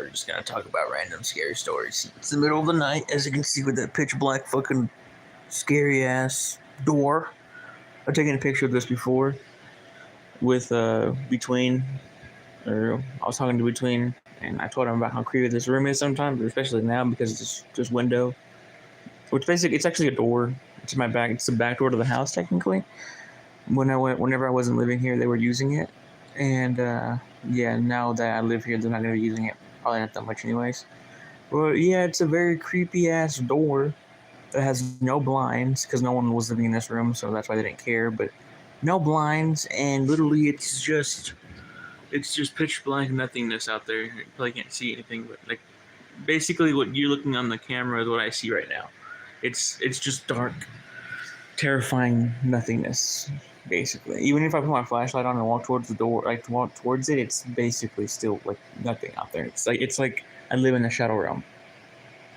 we're just gonna talk about random scary stories. It's the middle of the night, as you can see with that pitch black fucking scary ass door. I've taken a picture of this before with Between, or I was talking to Between, and I told him about how creepy this room is sometimes, especially now because it's just window. Which basically, it's actually a door. It's my back. It's the back door to the house, technically. Whenever I wasn't living here, they were using it, and yeah, now that I live here, they're not gonna be using it. Probably not that much, anyways. Well, yeah, it's a very creepy ass door that has no blinds because no one was living in this room, so that's why they didn't care. But no blinds, and literally, it's just pitch black nothingness out there. You probably can't see anything, but like basically, what you're looking on the camera is what I see right now. It's just dark, terrifying nothingness. Basically, even if I put my flashlight on and walk towards the door, like walk towards it, it's basically still like nothing out there. It's like I live in the shadow realm,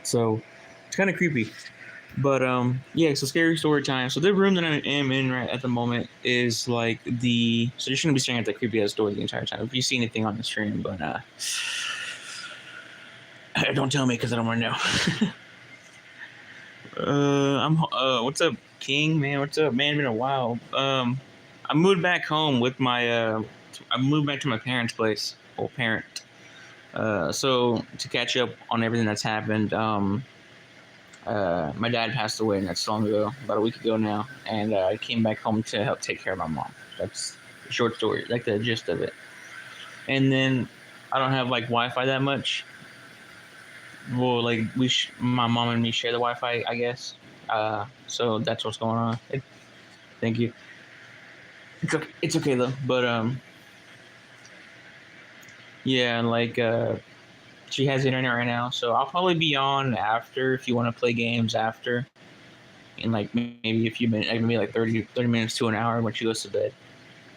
so it's kind of creepy. But yeah. So scary story time. So the room that I am in right at the moment is like so you shouldn't be staring at the creepy ass door the entire time. If you see anything on the stream, but don't tell me because I don't want to know. What's up, King? Man, what's up, man? It's been a while. I moved back home with my I moved back to my parents' place. Old parent. So to catch up on everything that's happened, my dad passed away not so long ago, about a week ago now, and I came back home to help take care of my mom. That's the short story, like the gist of it. And then I don't have like Wi-Fi that much. Well, like my mom and me share the Wi-Fi, I guess. So that's what's going on. Thank you. It's okay though, but yeah, like she has internet right now, so I'll probably be on after if you want to play games after, in like maybe a few minutes, maybe like 30 minutes to an hour when she goes to bed.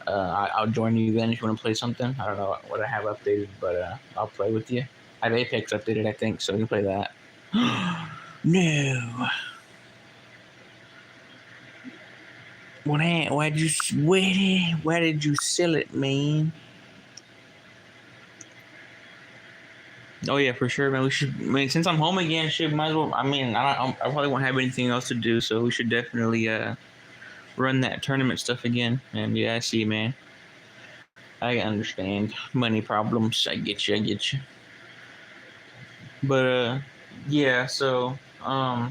I'll join you then if you want to play something. I don't know what I have updated, but I'll play with you. I have Apex updated, I think, so you can play that. No. Why did you sell it, man? Oh yeah, for sure, man. Since I'm home again, might as well. I probably won't have anything else to do, so we should definitely run that tournament stuff again. And yeah, I see, man. I understand money problems. I get you. But yeah. So yeah,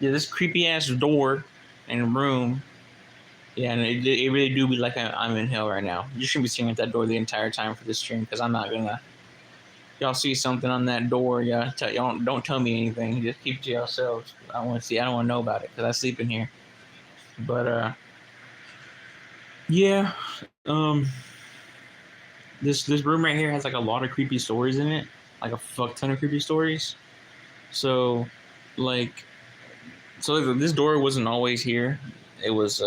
this creepy ass door and room. Yeah, and it really do be like I'm in hell right now. You shouldn't be staring at that door the entire time for this stream because I'm not gonna. Y'all see something on that door? Y'all don't tell me anything. Just keep it to yourselves. I don't want to see. I don't want to know about it because I sleep in here. But yeah. This room right here has like a lot of creepy stories in it, like a fuck ton of creepy stories. So, like, this door wasn't always here. It was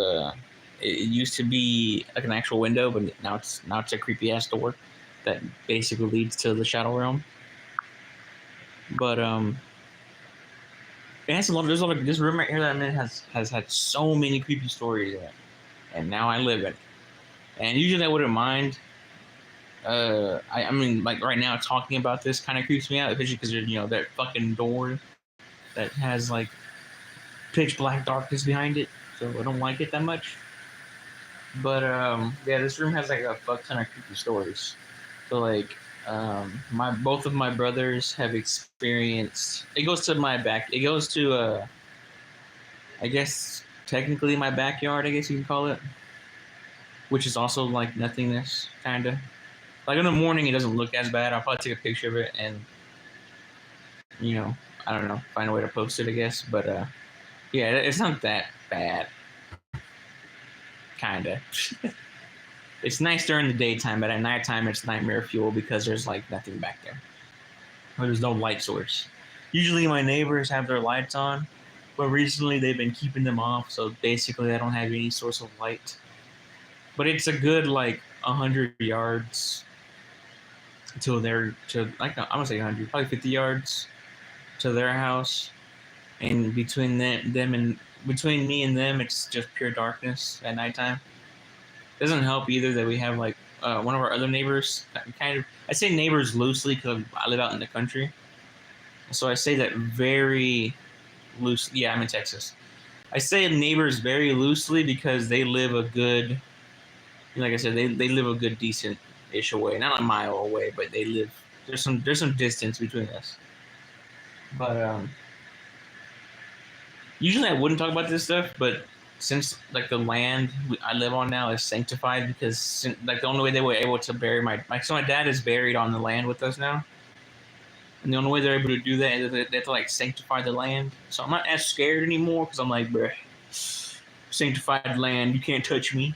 it used to be like an actual window, but now it's a creepy ass door that basically leads to the shadow realm. But it has a lot of this room right here that I'm in has had so many creepy stories in it, and now I live in it. And usually I wouldn't mind. I mean, like right now talking about this kind of creeps me out, especially because there's that fucking door that has like pitch black darkness behind it, so I don't like it that much. But yeah, this room has like a fuck ton of creepy stories. So like, both of my brothers have experienced. It goes to my back. It goes to I guess technically my backyard. I guess you can call it, which is also like nothingness, kinda. Like in the morning, it doesn't look as bad. I'll probably take a picture of it and I don't know, find a way to post it, I guess. But yeah, it's not that bad. Kinda. It's nice during the daytime, but at nighttime it's nightmare fuel because there's like nothing back there. Or there's no light source. Usually my neighbors have their lights on, but recently they've been keeping them off, so basically I don't have any source of light. But it's a good like 100 yards until I'm gonna say 100, probably 50 yards to their house, and between between me and them, it's just pure darkness at nighttime. Doesn't help either that we have like one of our other neighbors, kind of, I say neighbors loosely because I live out in the country. So I say that very loosely. Yeah, I'm in Texas. I say neighbors very loosely because they live a good, like I said, they live a good decent-ish away. Not a mile away, but they live, there's some distance between us. But usually I wouldn't talk about this stuff, but since like the land I live on now is sanctified because like the only way they were able to bury so my dad is buried on the land with us now, and the only way they're able to do that is they have to like sanctify the land. So I'm not as scared anymore because I'm like, bruh, sanctified land, you can't touch me.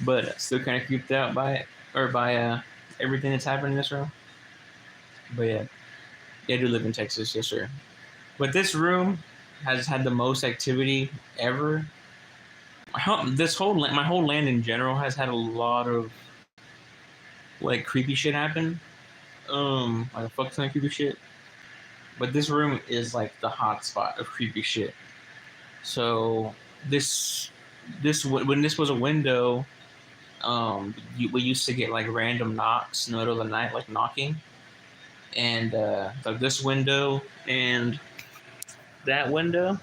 But still kind of creeped out by it or by everything that's happened in this room. But yeah, I do live in Texas, yes sir. But this room has had the most activity ever. My whole land in general has had a lot of like creepy shit happen. Like a fuck ton of creepy shit. But this room is like the hot spot of creepy shit. So when this was a window, we used to get like random knocks in the middle of the night, like knocking, and like this window and that window,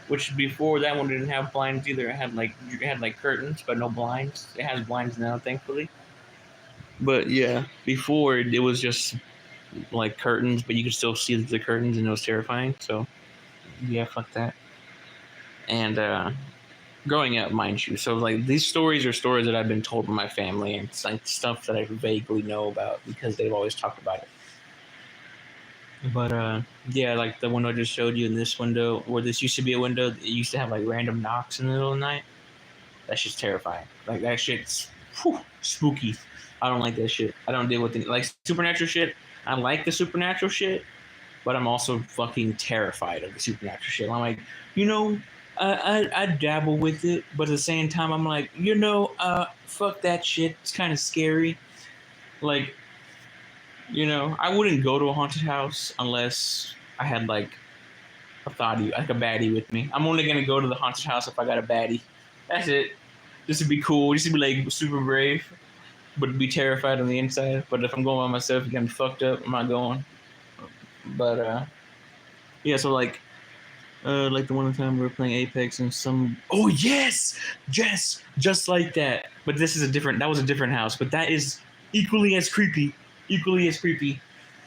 which before that one didn't have blinds either. It had like curtains, but no blinds. It has blinds now, thankfully. But yeah, before it was just like curtains, but you could still see the curtains, and it was terrifying. So yeah, fuck that. And growing up, mind you, so like these stories are stories that I've been told by my family, and it's like stuff that I vaguely know about because they've always talked about it. But yeah, like the window I just showed you in this window, where this used to be a window, it used to have like random knocks in the middle of the night. That shit's terrifying. Like that shit's spooky. I don't like that shit. I don't deal with it. Like supernatural shit. I like the supernatural shit, but I'm also fucking terrified of the supernatural shit. I'm like, I dabble with it, but at the same time, I'm like, fuck that shit. It's kind of scary. Like, I wouldn't go to a haunted house unless I had like a thotty, like a baddie with me. I'm only gonna go to the haunted house if I got a baddie. That's it. Just to be cool, just to be like super brave, but be terrified on the inside. But if I'm going by myself and getting fucked up, I'm not going. But yeah, so like the one time we were playing Apex and oh yes, just like that. But that was a different house, but that is equally as creepy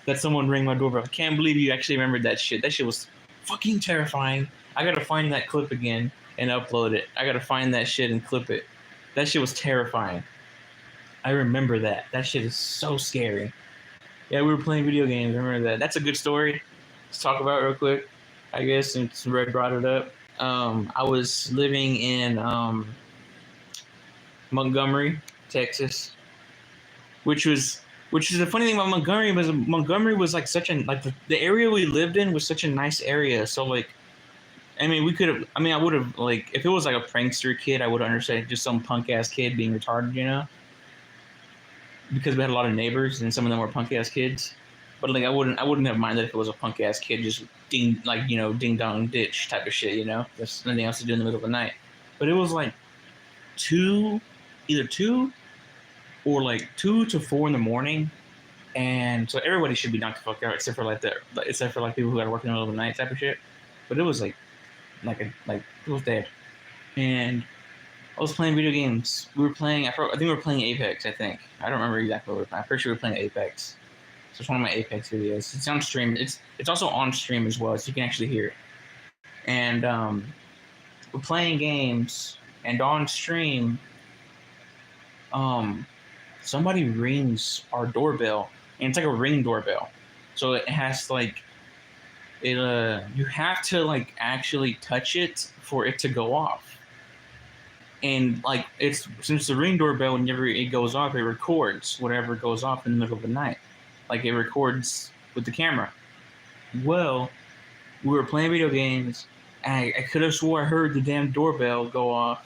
that someone rang my doorbell. I can't believe you actually remembered that shit. That shit was fucking terrifying. I gotta find that clip again and upload it. I gotta find that shit and clip it. That shit was terrifying. I remember that. That shit is so scary. Yeah, we were playing video games. I remember that. That's a good story. Let's talk about it real quick, I guess, since Red brought it up. I was living in Montgomery, Texas, which is the funny thing about Montgomery was like the area we lived in was such a nice area. So like, I mean, I would have like, if it was like a prankster kid, I would understand just some punk ass kid being retarded, because we had a lot of neighbors and some of them were punk ass kids. But like, I wouldn't have minded if it was a punk ass kid just ding dong ditch type of shit, There's nothing else to do in the middle of the night. But it was like either 2 or like 2 to 4 in the morning, and so everybody should be knocked the fuck out except for people who are working in the middle of the night type of shit. But it was like it was dead, and I was playing video games. I think we were playing Apex. I don't remember exactly what we were playing. I'm pretty sure we were playing Apex. So it's one of my Apex videos. It's on stream. It's also on stream as well, so you can actually hear it. And we're playing games, and on stream, somebody rings our doorbell, and it's like a Ring doorbell. So it has you have to like actually touch it for it to go off. And like since the Ring doorbell, whenever it goes off, it records whatever goes off in the middle of the night. Like it records with the camera. Well, we were playing video games, and I could have swore I heard the damn doorbell go off,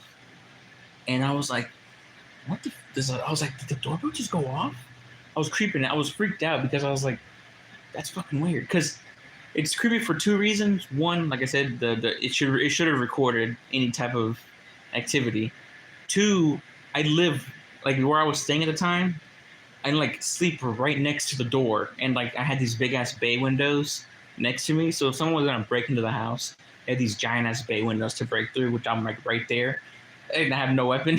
and I was like, "What the?" I was like, "Did the doorbell just go off?" I was creeping. I was freaked out because I was like, "That's fucking weird." Because it's creepy for 2 reasons. One, like I said, it should have recorded any type of activity. Two, I live like where I was staying at the time. I like sleep right next to the door, and like I had these big ass bay windows next to me. So if someone was gonna break into the house, I had these giant ass bay windows to break through, which I'm like right there, and I have no weapon.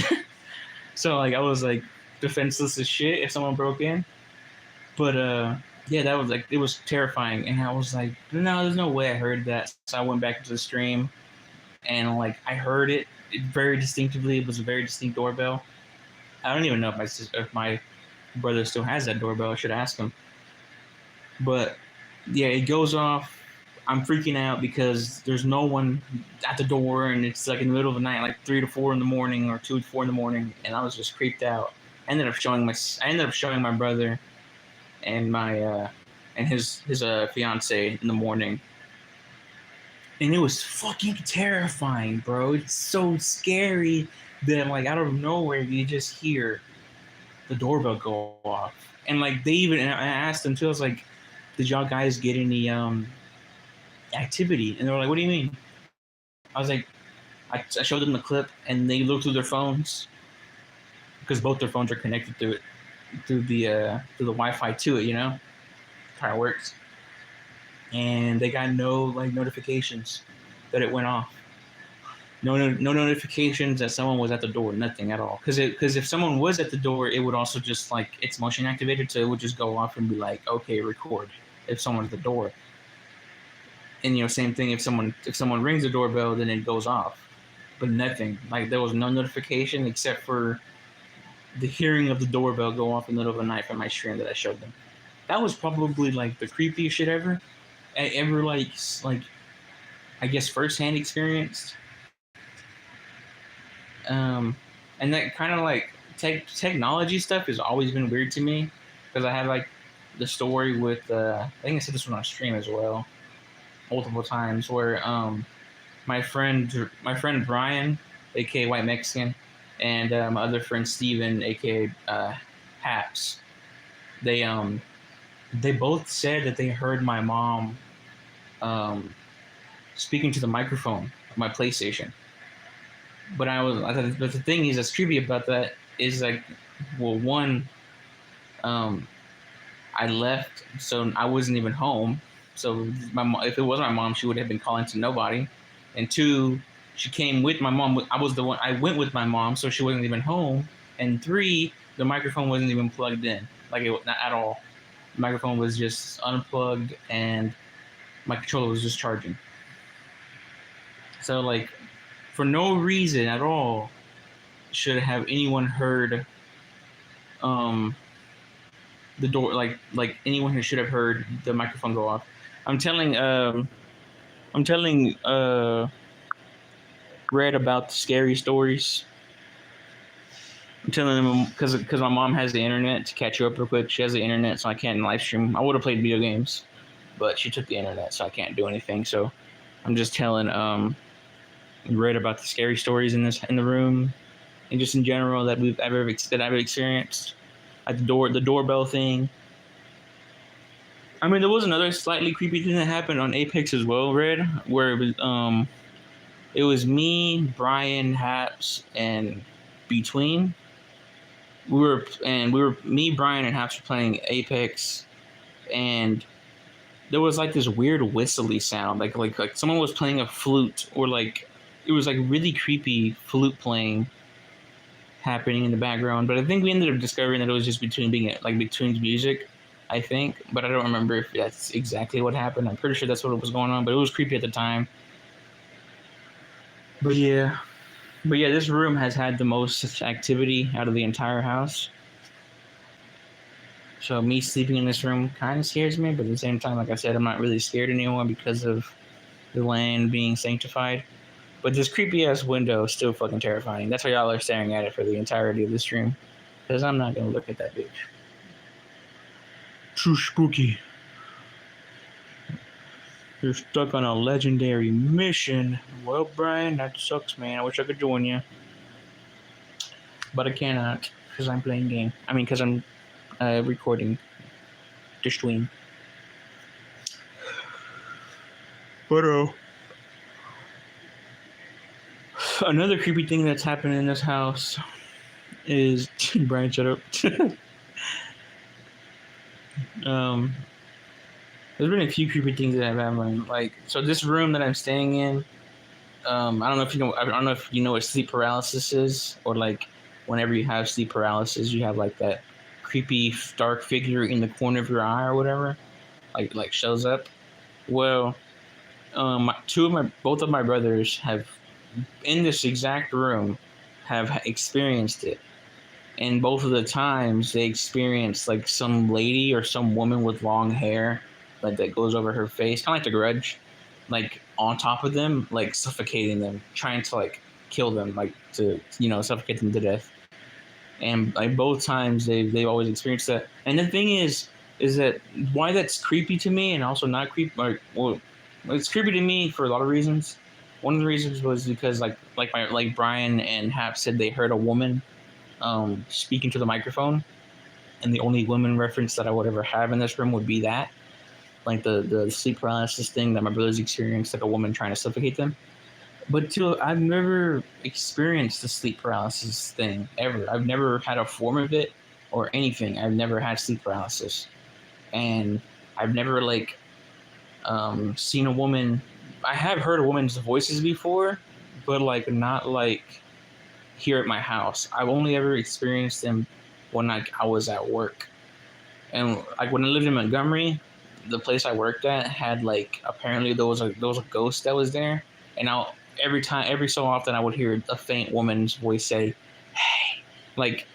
So like I was like defenseless as shit if someone broke in. But yeah, that was like it was terrifying, and I was like, no, there's no way I heard that. So I went back into the stream, and like I heard it very distinctively. It was a very distinct doorbell. I don't even know if my brother still has that doorbell. I should ask him. But yeah, it goes off. I'm freaking out because there's no one at the door, and it's like in the middle of the night, like 3 to 4 in the morning or 2 to 4 in the morning, and I was just creeped out. I ended up showing my brother and my and his fiance in the morning, and it was fucking terrifying, bro. It's so scary that like out of nowhere you just hear the doorbell go off, and like and I asked them too. I was like, "Did y'all guys get any activity?" And they were like, "What do you mean?" I was like, I showed them the clip, and they looked through their phones because both their phones are connected to it through the Wi-Fi to it. You know how it works, and they got no like notifications that it went off. No notifications that someone was at the door. Nothing at all. Because if someone was at the door, it would also just like it's motion activated, so it would just go off and be like, okay, record if someone's at the door. And same thing if someone rings the doorbell, then it goes off. But nothing. Like there was no notification except for the hearing of the doorbell go off in the middle of the night from my stream that I showed them. That was probably like the creepiest shit ever. I ever like I guess firsthand experienced. And that kind of like technology stuff has always been weird to me because I had like the story with I think I said this one on stream as well multiple times where my friend Brian, aka White Mexican, and my other friend Steven, aka Haps, they both said that they heard my mom speaking to the microphone of my PlayStation. But but the thing is that's creepy about that is like, well, one, I left, so I wasn't even home. So if it was my mom, she would have been calling to nobody. And two, she came with my mom. I went with my mom, so she wasn't even home. And three, the microphone wasn't even plugged in, like not at all. The microphone was just unplugged, and my controller was just charging. So like, for no reason at all, should have anyone heard the door, like anyone who should have heard the microphone go off. I'm telling Red about the scary stories. I'm telling him because my mom has the internet to catch you up real quick. She has the internet, so I can't live stream. I would have played video games, but she took the internet, so I can't do anything. So I'm just telling Red about the scary stories in the room, and just in general that I've experienced. At the doorbell thing. I mean, there was another slightly creepy thing that happened on Apex as well, Red, where it was me, Brian, Haps, and Between. Me, Brian, and Haps were playing Apex, and there was like this weird whistly sound, like someone was playing a flute, or like it was like really creepy flute playing happening in the background. But I think we ended up discovering that it was just Between's music, I think, but I don't remember if that's exactly what happened. I'm pretty sure that's what was going on, but it was creepy at the time. But yeah, this room has had the most activity out of the entire house. So me sleeping in this room kind of scares me, but at the same time, like I said, I'm not really scared anymore because of the land being sanctified. But this creepy ass window is still fucking terrifying. That's why y'all are staring at it for the entirety of the stream, because I'm not gonna look at that bitch. Too spooky. You're stuck on a legendary mission. Well, Brian, that sucks, man. I wish I could join you, but I cannot because I'm playing game. I mean, because I'm recording the stream. But Another creepy thing that's happened in this house is Brian, shut up. um, there's been a few creepy things that have happened. Like, so this room that I'm staying in, I don't know if you know. I don't know if you know what sleep paralysis is, or like whenever you have sleep paralysis, you have like that creepy dark figure in the corner of your eye or whatever, like shows up. Well, both of my brothers have in this exact room have experienced it, and both of the times they experienced like some lady or some woman with long hair, like that goes over her face, kind of like The Grudge, like on top of them, like suffocating them, trying to like kill them, like to suffocate them to death. And like both times they've always experienced that. And the thing is that why that's creepy to me, and also not creepy. Well, it's creepy to me for a lot of reasons. One of the reasons was because like Brian and Hap said they heard a woman speaking to the microphone, and the only woman reference that I would ever have in this room would be that, like the sleep paralysis thing that my brothers experienced, like a woman trying to suffocate them. But two, I've never experienced the sleep paralysis thing ever. I've never had a form of it or anything. I've never had sleep paralysis, and I've never seen a woman. I have heard a woman's voices before, but like not like here at my house. I've only ever experienced them when I was at work, and like when I lived in Montgomery, the place I worked at had like apparently there was a ghost that was there, and every so often I would hear a faint woman's voice say, "Hey," like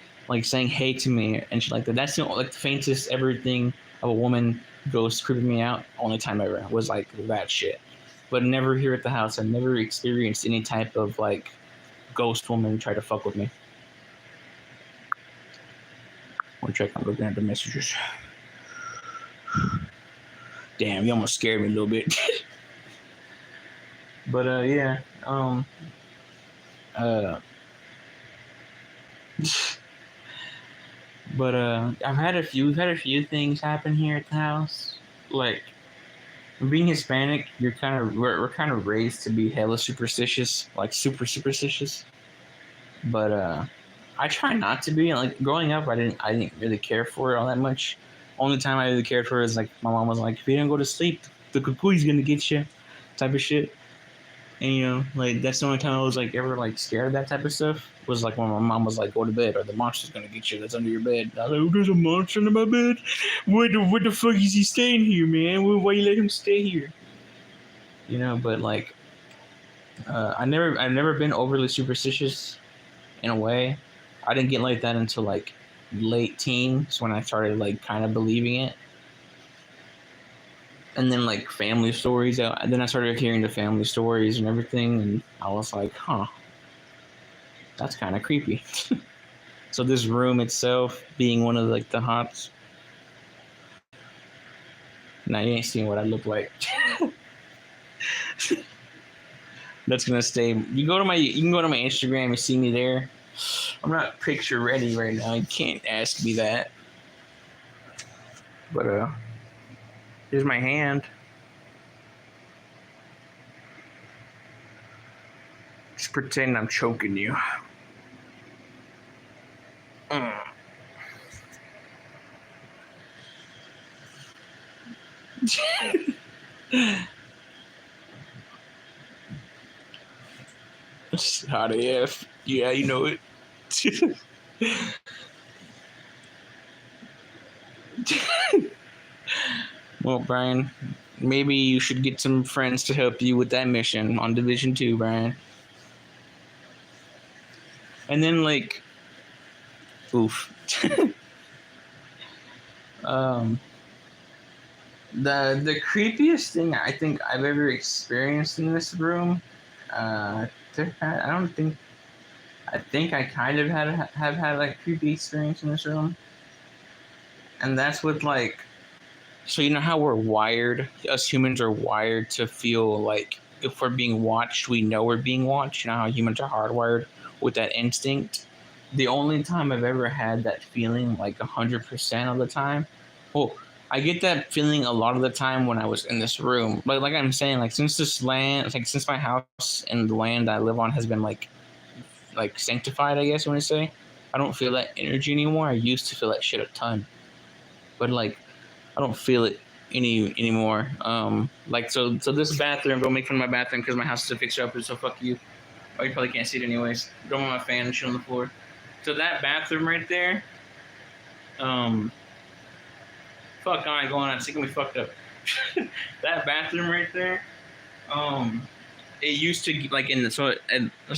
saying "hey" to me and shit like that. That's the faintest everything of a woman ghost creeping me out. Only time ever was like that shit, but never here at the house. I never experienced any type of like ghost woman try to fuck with me. One check. I'm looking at the messages. Damn, you almost scared me a little bit. But yeah, but we've had a few things happen here at the house. Like being Hispanic, we're kind of raised to be hella superstitious, like super superstitious. But I try not to be. Like growing up, I didn't really care for it all that much. Only time I really cared for it is like my mom was like, if you don't go to sleep, the cuckoo's gonna get you, type of shit. And like that's the only time I was like ever like scared of that type of stuff was like when my mom was like, go to bed or the monster's gonna get you that's under your bed. I was like, oh, there's a monster under my bed. What the fuck is he staying here, man? Why you let him stay here? But like I've never been overly superstitious in a way. I didn't get like that until like late teens when I started like kind of believing it. And then like family stories. Then I started hearing the family stories and everything, and I was like, huh, that's kind of creepy. So this room itself being one of like the hots. Now you ain't seen what I look like. That's gonna stay. You can go to my Instagram and see me there. I'm not picture ready right now. You can't ask me that. But here's my hand. Just pretend I'm choking you. Hot AF. Yeah, you know it. Well, Brian, maybe you should get some friends to help you with that mission on Division 2, Brian. And then, like, oof. The creepiest thing I think I've ever experienced in this room, I think I kind of have had like a creepy experience in this room, and that's with like, so you know how we're wired, us humans are wired to feel like if we're being watched, we know we're being watched. You know how humans are hardwired with that instinct. The only time I've ever had that feeling, like 100% of the time, well, I get that feeling a lot of the time when I was in this room. But like I'm saying, like since this land, like since my house and the land I live on has been like like sanctified, I guess you want to say. I don't feel that energy anymore. I used to feel that shit a ton, but like I don't feel it anymore. Like so this bathroom. Don't make fun of my bathroom because my house is a fixer upper. So fuck you. Oh, you probably can't see it anyways. Don't want my fan and shit on the floor. So that bathroom right there. Fuck, I ain't going on. It's gonna be fucked up. That bathroom right there. It used to like in the so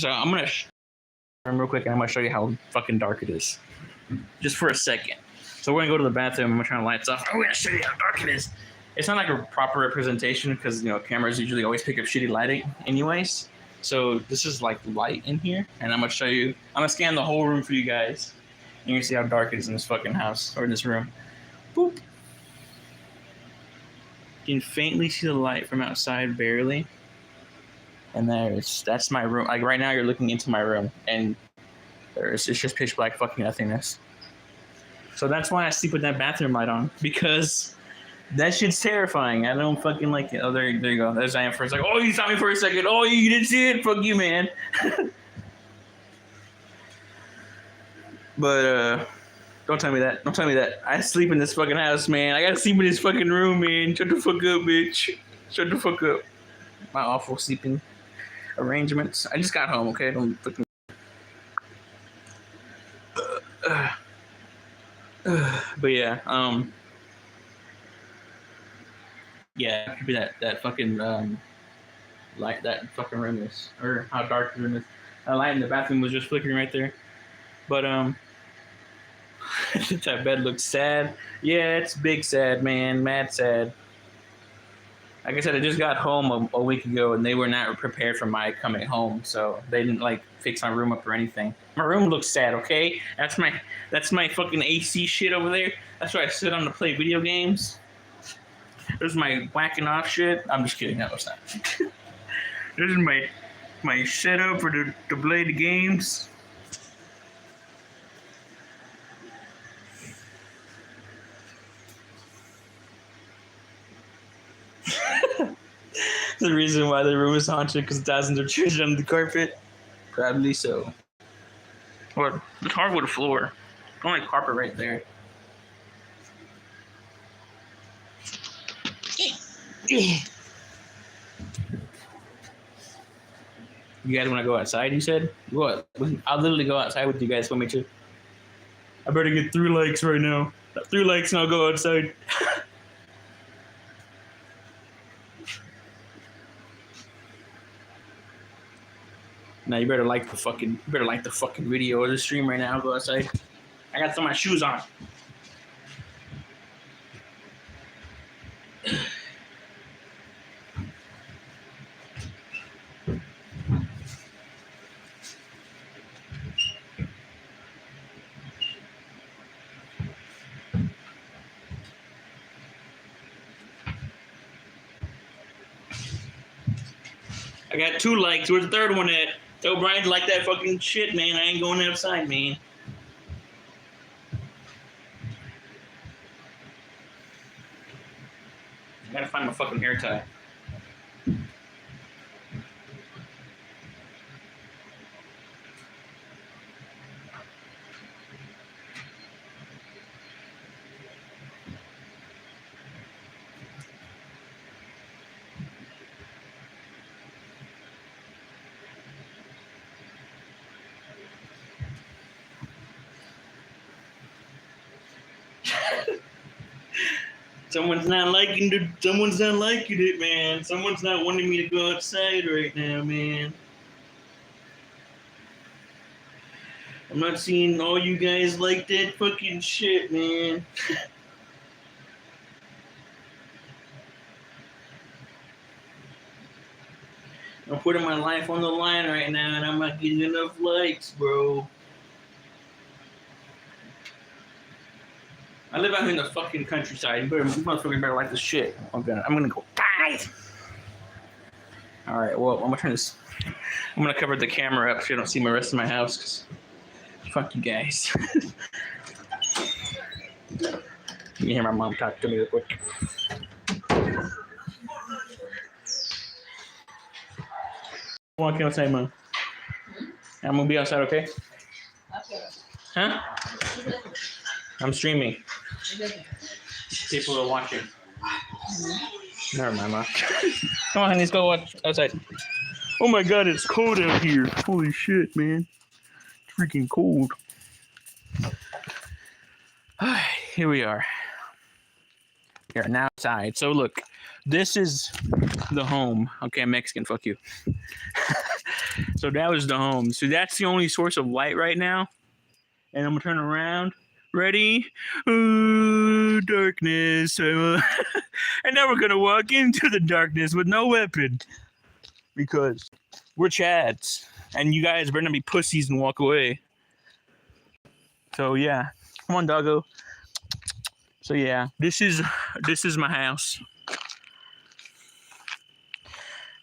I'm gonna real quick and I'm gonna show you how fucking dark it is, just for a second. So we're gonna go to the bathroom. I'm gonna turn the lights off. I'm gonna show you how dark it is. It's not like a proper representation because cameras usually always pick up shitty lighting, anyways. So this is like light in here, and I'm gonna show you. I'm gonna scan the whole room for you guys, and you can see how dark it is in this fucking house or in this room. Boop. You can faintly see the light from outside, barely. And that's my room. Like right now, you're looking into my room, and it's just pitch black fucking nothingness. So that's why I sleep with that bathroom light on, because that shit's terrifying. I don't fucking like it. Oh, there you go. There's I am for a second. Oh, you saw me for a second. Oh, you didn't see it. Fuck you, man. But don't tell me that. Don't tell me that. I sleep in this fucking house, man. I gotta sleep in this fucking room, man. Shut the fuck up, bitch. Shut the fuck up. My awful sleeping arrangements. I just got home, okay? Don't fucking. But yeah, yeah, it could be that fucking light that fucking room is, or how dark the room is. The light in the bathroom was just flickering right there. But that bed looks sad. Yeah, it's big sad, man. Mad sad. Like I said, I just got home a week ago, and they were not prepared for my coming home, so they didn't like fix my room up or anything. My room looks sad, okay? That's my fucking AC shit over there. That's where I sit on to play video games. There's my whacking off shit. I'm just kidding. No, it's not. This is my setup for to play the games. The reason why the room is haunted because thousands of children under the carpet. Probably so. What? The hardwood floor. Only carpet right there. You guys want to go outside? You said. What? I'll literally go outside with you guys. Want me to? I better get 3 likes right now. 3 likes and I'll go outside. Now you better like the fucking video or the stream right now. I'll go outside. I gotta throw my shoes on. I got 2 likes. Where's the third one at? Tell Brian to like that fucking shit, man. I ain't going outside, man. I gotta find my fucking hair tie. Someone's not liking it, man. Someone's not wanting me to go outside right now, man. I'm not seeing all you guys like that fucking shit, man. I'm putting my life on the line right now, and I'm not getting enough likes, bro. I live out here in the fucking countryside. You motherfuckers better like this shit. I'm gonna go die. All right. Well, I'm gonna turn this. I'm gonna cover the camera up so you don't see my rest of my house. Cause fuck you guys. You can hear my mom talk to me real quick. What can I say, Mom? I'm gonna be outside, okay? Huh? I'm streaming. People are watching. Never mind, Ma. Come on, honey, let's go watch outside. Oh my god, it's cold out here. Holy shit, man. It's freaking cold. Here we are. Here, now outside. So look, this is the home. Okay, I'm Mexican, fuck you. So that was the home. So that's the only source of light right now. And I'm gonna turn around. Ready? Ooh, darkness. And now we're gonna walk into the darkness with no weapon. Because we're Chads. And you guys better not be pussies and walk away. So yeah. Come on, doggo. So yeah, this is my house.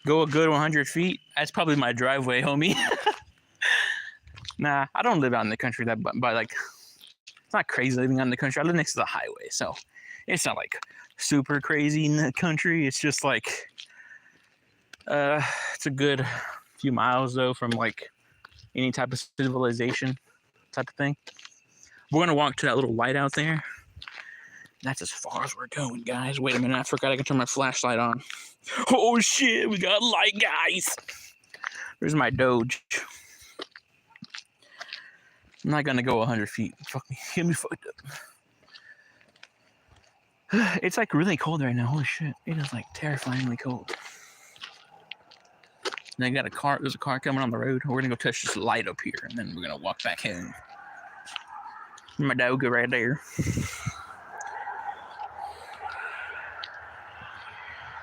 Go a good 100 feet. That's probably my driveway, homie. Nah, I don't live out in the country that, but like, it's not crazy living out in the country. I live next to the highway, so it's not like super crazy in the country. It's just like, it's a good few miles though from like any type of civilization type of thing. We're gonna walk to that little light out there. That's as far as we're going, guys. Wait a minute, I forgot I can turn my flashlight on. Oh shit, we got light, guys. There's my Doge. I'm not gonna go 100 feet. Fuck me, get me fucked up. It's like really cold right now. Holy shit, it is like terrifyingly cold. And I got a car. There's a car coming on the road. We're gonna go touch this light up here, and then we're gonna walk back home. My dog right there.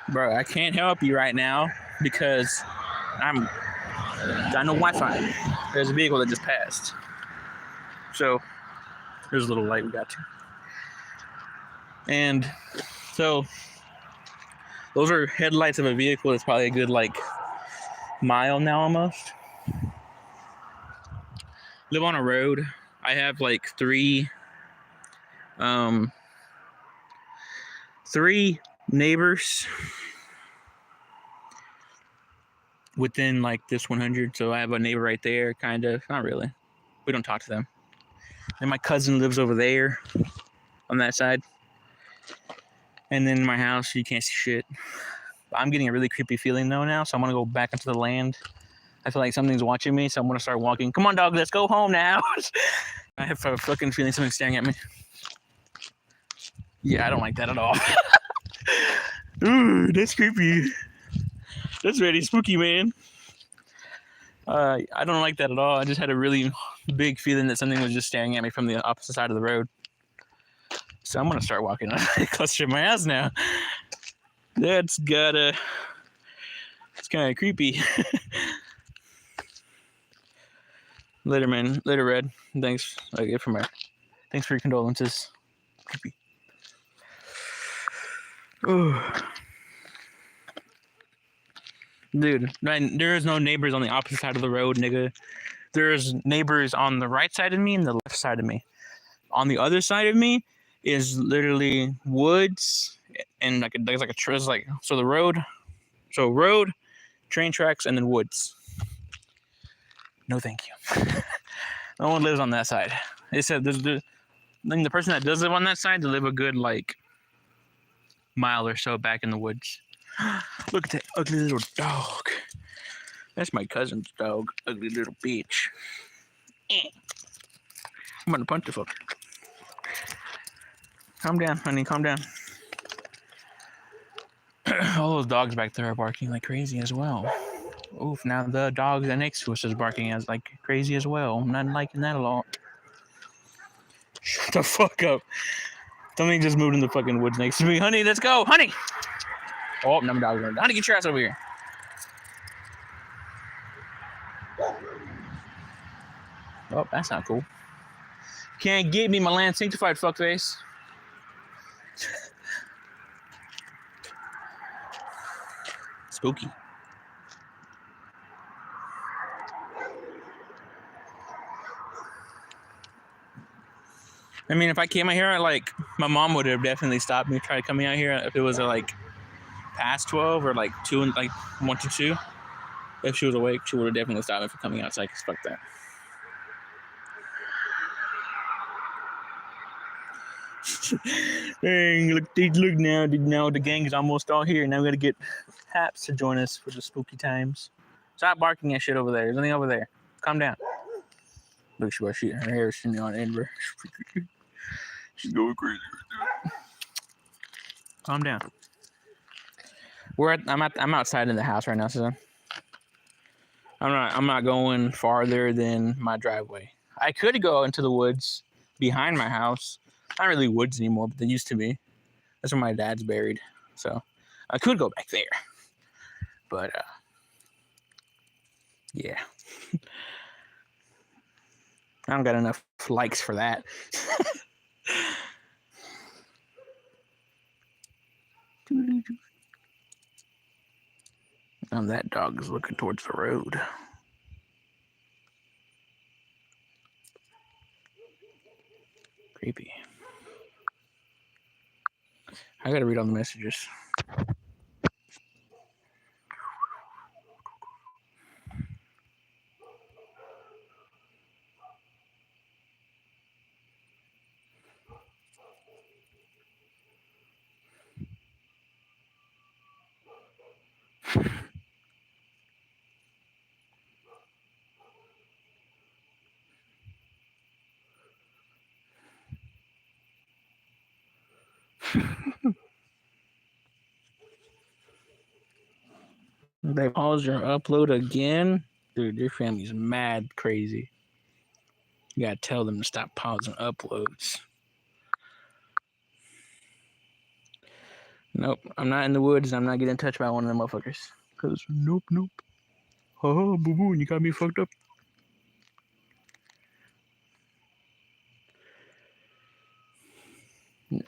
Bro, I can't help you right now because I got no Wi-Fi. There's a vehicle that just passed. So there's a little light we got to. And so those are headlights of a vehicle that's probably a good like mile now almost. Live on a road. I have like three neighbors within like this 100. So I have a neighbor right there, kind of. Not really. We don't talk to them. And my cousin lives over there on that side. And then in my house, you can't see shit. But I'm getting a really creepy feeling though now, so I'm gonna go back into the land. I feel like something's watching me, so I'm gonna start walking. Come on, dog, let's go home now. I have a fucking feeling something's staring at me. Yeah, I don't like that at all. Ooh, that's creepy. That's really spooky, man. I don't like that at all. I just had a really big feeling that something was just staring at me from the opposite side of the road. So I'm gonna start walking closer to my house now. It's kind of creepy. Later, man. Later, Red. Thanks. Thanks for your condolences. Creepy. Ooh. Dude, man, there is no neighbors on the opposite side of the road, nigga. There's neighbors on the right side of me and the left side of me. On the other side of me is literally woods and there's like a so the road, train tracks, and then woods. No, thank you. No one lives on that side. They said the person that does live on that side, they live a good like mile or so back in the woods. Look at that ugly little dog. That's my cousin's dog. Ugly little bitch. I'm gonna punch the fucker. Calm down, honey. Calm down. All those dogs back there are barking like crazy as well. Oof, now the dog that next to us is barking as like crazy as well. I'm not liking that a lot. Shut the fuck up. Something just moved in the fucking woods next to me. Honey, let's go. Honey! Oh, no, my dog's running. Honey, get your ass over here. Oh, that's not cool. Can't get me, my land sanctified fuckface. Spooky. I mean, if I came out here, like, my mom would have definitely stopped me trying to come out here if it was like past 12 or like 1 to 2. If she was awake, she would have definitely stopped me from coming outside, because fuck that. Dang, look now the gang is almost all here. Now we gotta get Haps to join us for the spooky times. Stop barking at shit over there. There's nothing over there. Calm down. Look, her hair is sitting on Edinburgh. She's going crazy. Calm down. I'm outside in the house right now, so I'm not going farther than my driveway. I could go into the woods behind my house. Not really woods anymore, but they used to be. That's where my dad's buried. So I could go back there. But yeah. I don't got enough likes for that. That dog is looking towards the road. Creepy. I gotta read all the messages. They paused your upload again? Dude, your family's mad crazy. You gotta tell them to stop pausing uploads. Nope, I'm not in the woods. I'm not getting touched by one of them motherfuckers. Cause nope. Oh, boo boo, you got me fucked up.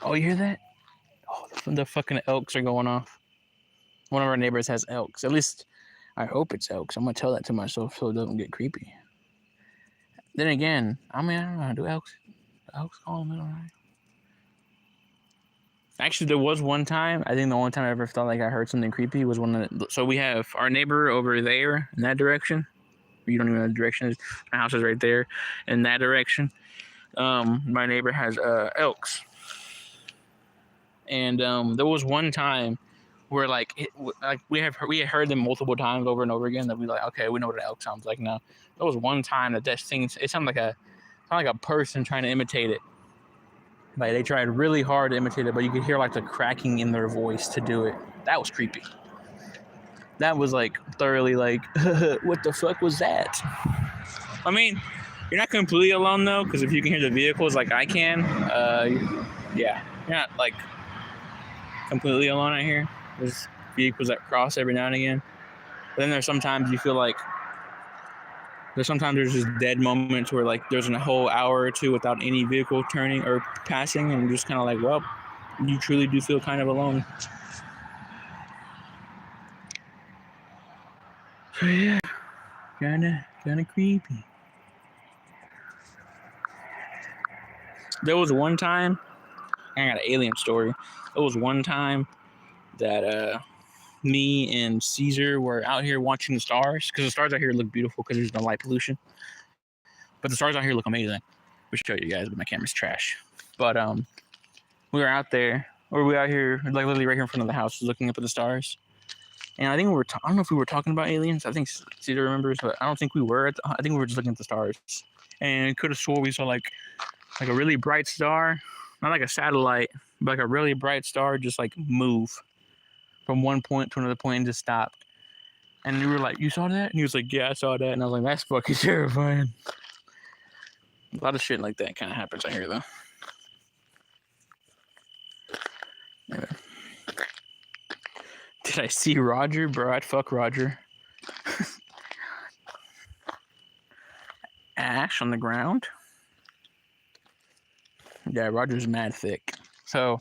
Oh, you hear that? Oh, the fucking elks are going off. One of our neighbors has elks. At least, I hope it's elks. I'm gonna tell that to myself so it doesn't get creepy. Then again, I don't know. Do elks call them? Alright. Actually, there was one time. I think the only time I ever felt like I heard something creepy was so we have our neighbor over there in that direction. You don't even know the direction is. My house is right there in that direction. My neighbor has elks, and there was one time where we had heard them multiple times over and over again that we like, okay, we know what an elk sounds like now. There was one time that thing, it sounded like a person trying to imitate it. Like they tried really hard to imitate it, but you could hear like the cracking in their voice to do it. That was creepy. That was like thoroughly like, what the fuck was that? I mean, you're not completely alone though, because if you can hear the vehicles like I can, yeah, you're not like completely alone out here. There's vehicles that cross every now and again. But then there's sometimes you feel like there's just dead moments where like there's a whole hour or two without any vehicle turning or passing, and you're just kind of like, well, you truly do feel kind of alone. So yeah, kind of creepy. There was one time, I got an alien story. There was one time that me and Caesar were out here watching the stars, because the stars out here look beautiful because there's no light pollution. But the stars out here look amazing. We should show you guys, but my camera's trash. But we were out there, or we were out here, like literally right here in front of the house, looking up at the stars. And I think I don't know if we were talking about aliens. I think Caesar remembers, but I don't think we were. I think we were just looking at the stars. And could have swore we saw like a really bright star, not like a satellite, but like a really bright star just like move from one point to another point and just stop. And we were like, you saw that? And he was like, yeah, I saw that. And I was like, that's fucking terrifying. A lot of shit like that kind of happens out here, though. Anyway. Did I see Roger? Bro, I'd fuck Roger. Ash on the ground. Yeah, Roger's mad thick. So,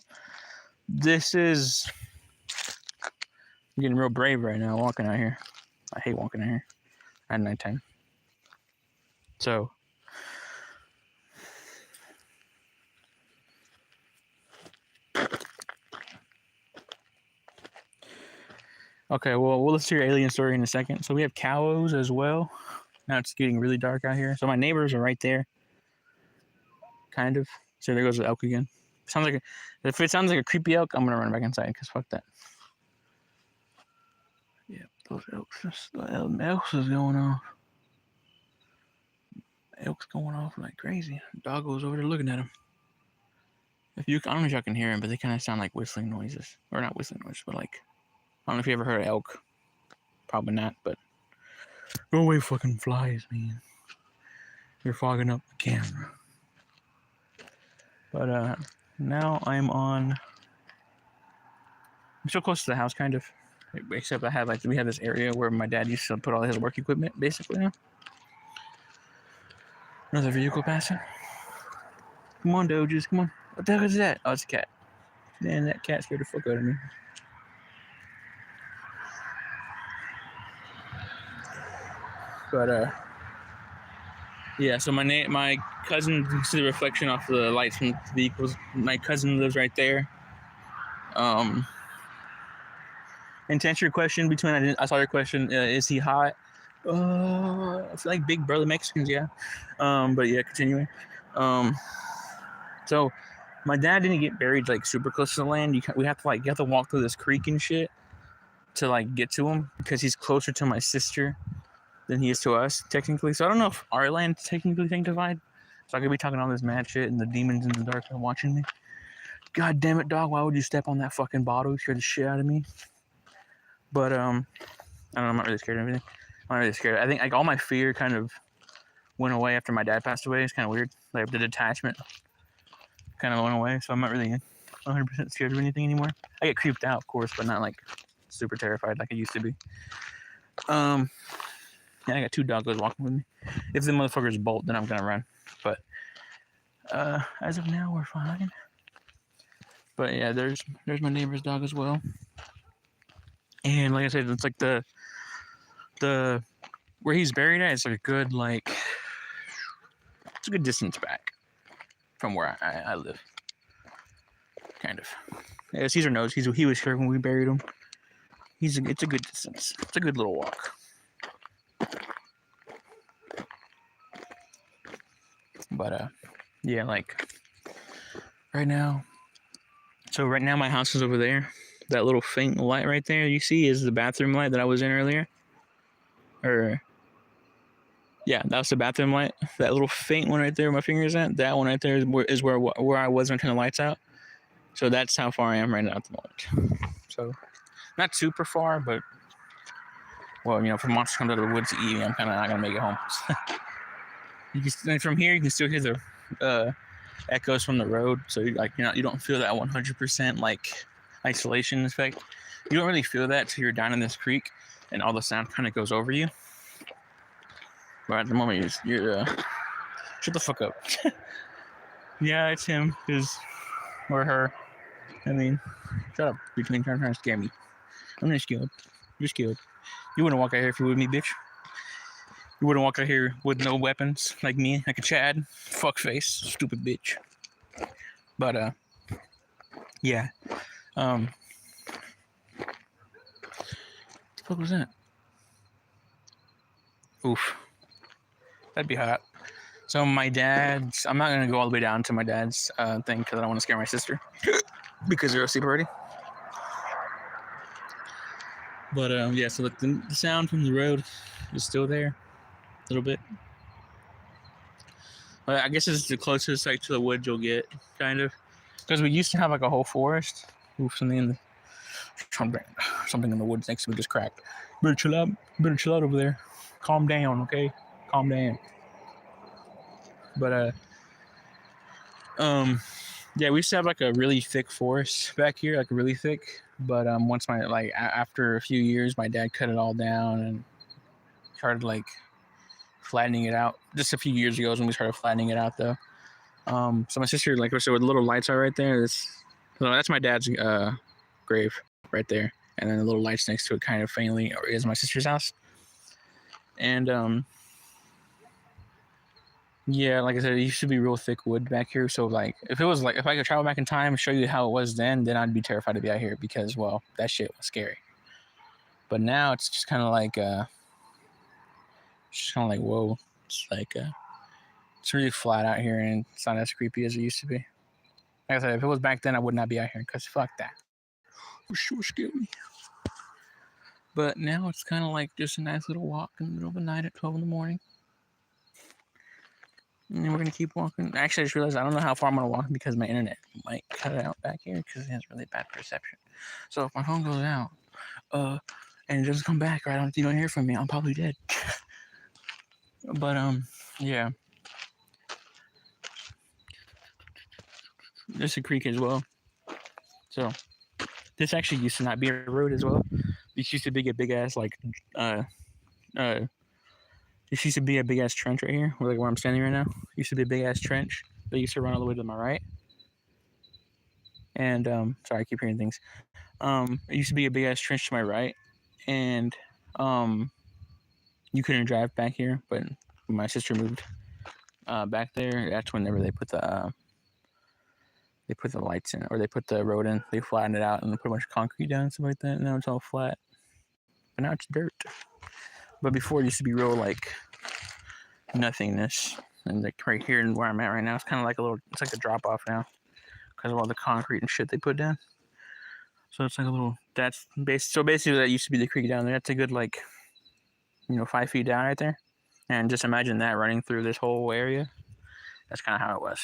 this is... I'm getting real brave right now walking out here. I hate walking out here at nighttime. So... Okay, well, we'll listen to your alien story in a second. So we have cows as well. Now it's getting really dark out here. So my neighbors are right there, kind of. So there goes the elk again. If it sounds like a creepy elk, I'm gonna run back inside because fuck that. Yeah, those elks. Elks is going on. Elk's going off like crazy. Dog goes over there looking at him. I don't know if y'all can hear him, but they kind of sound like whistling noises, or not whistling noises, but like I don't know if you ever heard of elk. Probably not, but go away, fucking flies, man. You're fogging up the camera. But now I'm still close to the house, kind of. Except we have this area where my dad used to put all his work equipment, basically. Now. Another vehicle passing. Come on, Doges, come on. What the hell is that? Oh, it's a cat. Man, that cat scared the fuck out of me. But yeah. So my cousin, you can see the reflection off the lights from the vehicles. My cousin lives right there. And to answer your question, I saw your question. Is he hot? I feel like big brother Mexicans, yeah. But yeah, continuing. So my dad didn't get buried like super close to the land. You have to walk through this creek and shit to like get to him because he's closer to my sister than he is to us technically. So I don't know if our land's technically sanctified. So I could be talking all this mad shit and the demons in the dark are watching me. God damn it, dog! Why would you step on that fucking bottle? You scared the shit out of me. But I don't know. I'm not really scared of anything. I'm not really scared. I think like all my fear kind of went away after my dad passed away. It's kind of weird. Like the detachment kind of went away. So I'm not really 100% scared of anything anymore. I get creeped out, of course, but not like super terrified like I used to be. Yeah, I got 2 doggos walking with me. If the motherfuckers bolt, then I'm gonna run. But as of now, we're fine. But yeah, there's my neighbor's dog as well. And like I said, it's like the where he's buried at is like a good it's a good distance back from where I live. Kind of. Yeah, Caesar knows he was here when we buried him. It's a good distance. It's a good little walk. But yeah, like right now. So right now my house is over there. That little faint light right there you see is the bathroom light that I was in earlier. Yeah, that was the bathroom light. That little faint one right there where my finger is at. That one right there is where I was when I turned the lights out. So that's how far I am right now at the moment. So not super far, but well, if a monster comes out of the woods to eat me, I'm kind of not gonna make it home. From here, you can still hear the echoes from the road. So you don't feel that 100% like isolation effect. You don't really feel that till you're down in this creek and all the sound kind of goes over you. But at the moment, you're shut the fuck up. Yeah, it's him, or her. I mean, shut up. You're trying to scare me. I'm not scared. You're scared. You wouldn't walk out here if you were with me, bitch. You wouldn't walk out here with no weapons like me, like a Chad. Fuck face, stupid bitch. But yeah. What the fuck was that? Oof. That'd be hot. So my dad's, I'm not going to go all the way down to my dad's thing because I don't want to scare my sister because they're asleep already. But yeah, so the sound from the road is still there a little bit. But I guess it's the closest like to the woods you'll get, kind of. Because we used to have like a whole forest. Oof, something in the woods next to me just cracked. Better chill out over there. Calm down, okay? Calm down. But yeah, we used to have like a really thick forest back here, like really thick. But once after a few years, my dad cut it all down and started like flattening it out. Just a few years ago is when we started flattening it out, though. So my sister, like I said, where the little lights are right there, that's my dad's grave right there, and then the little lights next to it, kind of faintly, is my sister's house. And yeah, like I said, it used to be real thick wood back here. So like, if I could travel back in time and show you how it was then I'd be terrified to be out here because, well, that shit was scary. But now it's just kind of like whoa. It's like it's really flat out here, and it's not as creepy as it used to be. Like I said, if it was back then, I would not be out here because fuck that. It was so scary. But now it's kind of like just a nice little walk in the middle of the night at 12 in the morning. And then we're going to keep walking. Actually, I just realized I don't know how far I'm going to walk because my internet might cut it out back here because it has really bad reception. So if my phone goes out and it doesn't come back or you don't hear from me, I'm probably dead. But, yeah. There's a creek as well. So this actually used to not be a road as well. This used to be a big ass this used to be a big ass trench right here, where I'm standing right now. Used to be a big ass trench that used to run all the way to my right. And sorry, I keep hearing things. It used to be a big ass trench to my right, and you couldn't drive back here. But when my sister moved back there, that's whenever they put the lights in, or they put the road in. They flattened it out and put a bunch of concrete down and stuff like that. And now it's all flat. But now it's dirt. But before it used to be real like nothingness. And like right here and where I'm at right now, it's kind of like it's like a drop off now because of all the concrete and shit they put down. So it's like a little, so basically that used to be the creek down there. That's a good 5 feet down right there. And just imagine that running through this whole area. That's kind of how it was.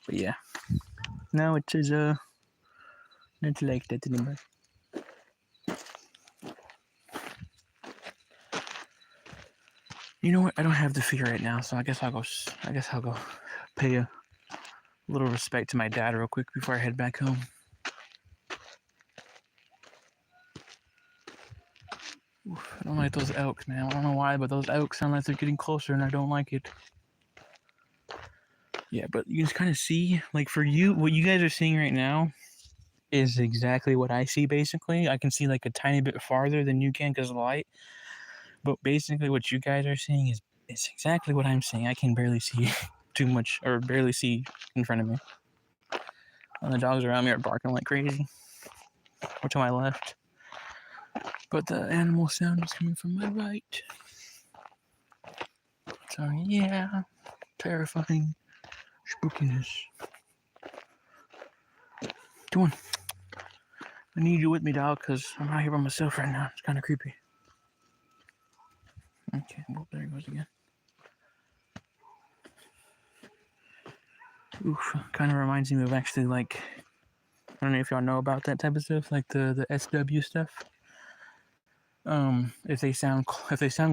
But yeah, now it is not like that anymore. You know what? I don't have the fee right now, so I guess I'll go pay a little respect to my dad real quick before I head back home. Oof, I don't like those elks, man. I don't know why, but those elks sound like they're getting closer, and I don't like it. Yeah, but you can kind of see, like for you, what you guys are seeing right now is exactly what I see, basically. I can see like a tiny bit farther than you can because of the light. But basically what you guys are seeing is exactly what I'm seeing. I can barely see too much, or barely see in front of me. And the dogs around me are barking like crazy. Or to my left. But the animal sound is coming from my right. So yeah, terrifying spookiness. Come on. I need you with me, dog, because I'm out here by myself right now. It's kind of creepy. Okay, well, there he goes again. Oof, kind of reminds me of actually I don't know if y'all know about that type of stuff, like the SW stuff. If they sound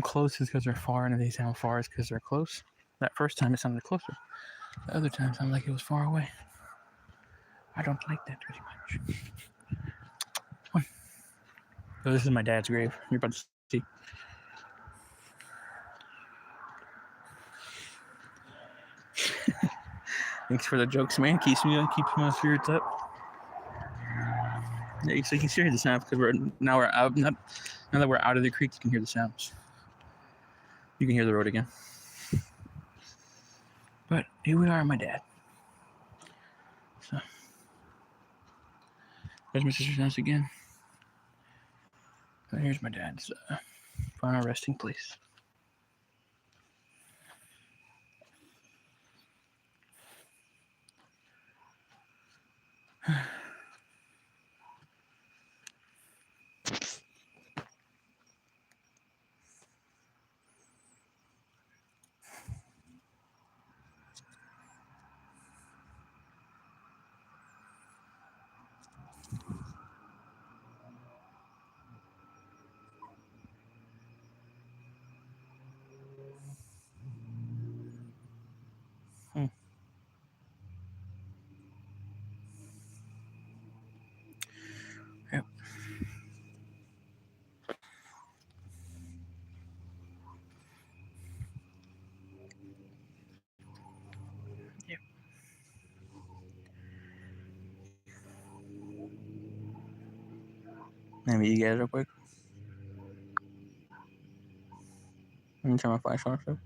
close, it's because they're far, and if they sound far, it's because they're close. That first time it sounded closer. The other time sounded like it was far away. I don't like that very much. Come on. So this is my dad's grave. You're about to see. Thanks for the jokes, man. Keeps my spirits up. Yeah, so you can hear the sound because we're out. Now that we're out of the creek, you can hear the sounds. You can hear the road again. But here we are, my dad. So there's my sister's house again. And here's my dad's final resting place. Yep. Yep. Let me meet you guys real quick. Let me turn my flashlight off.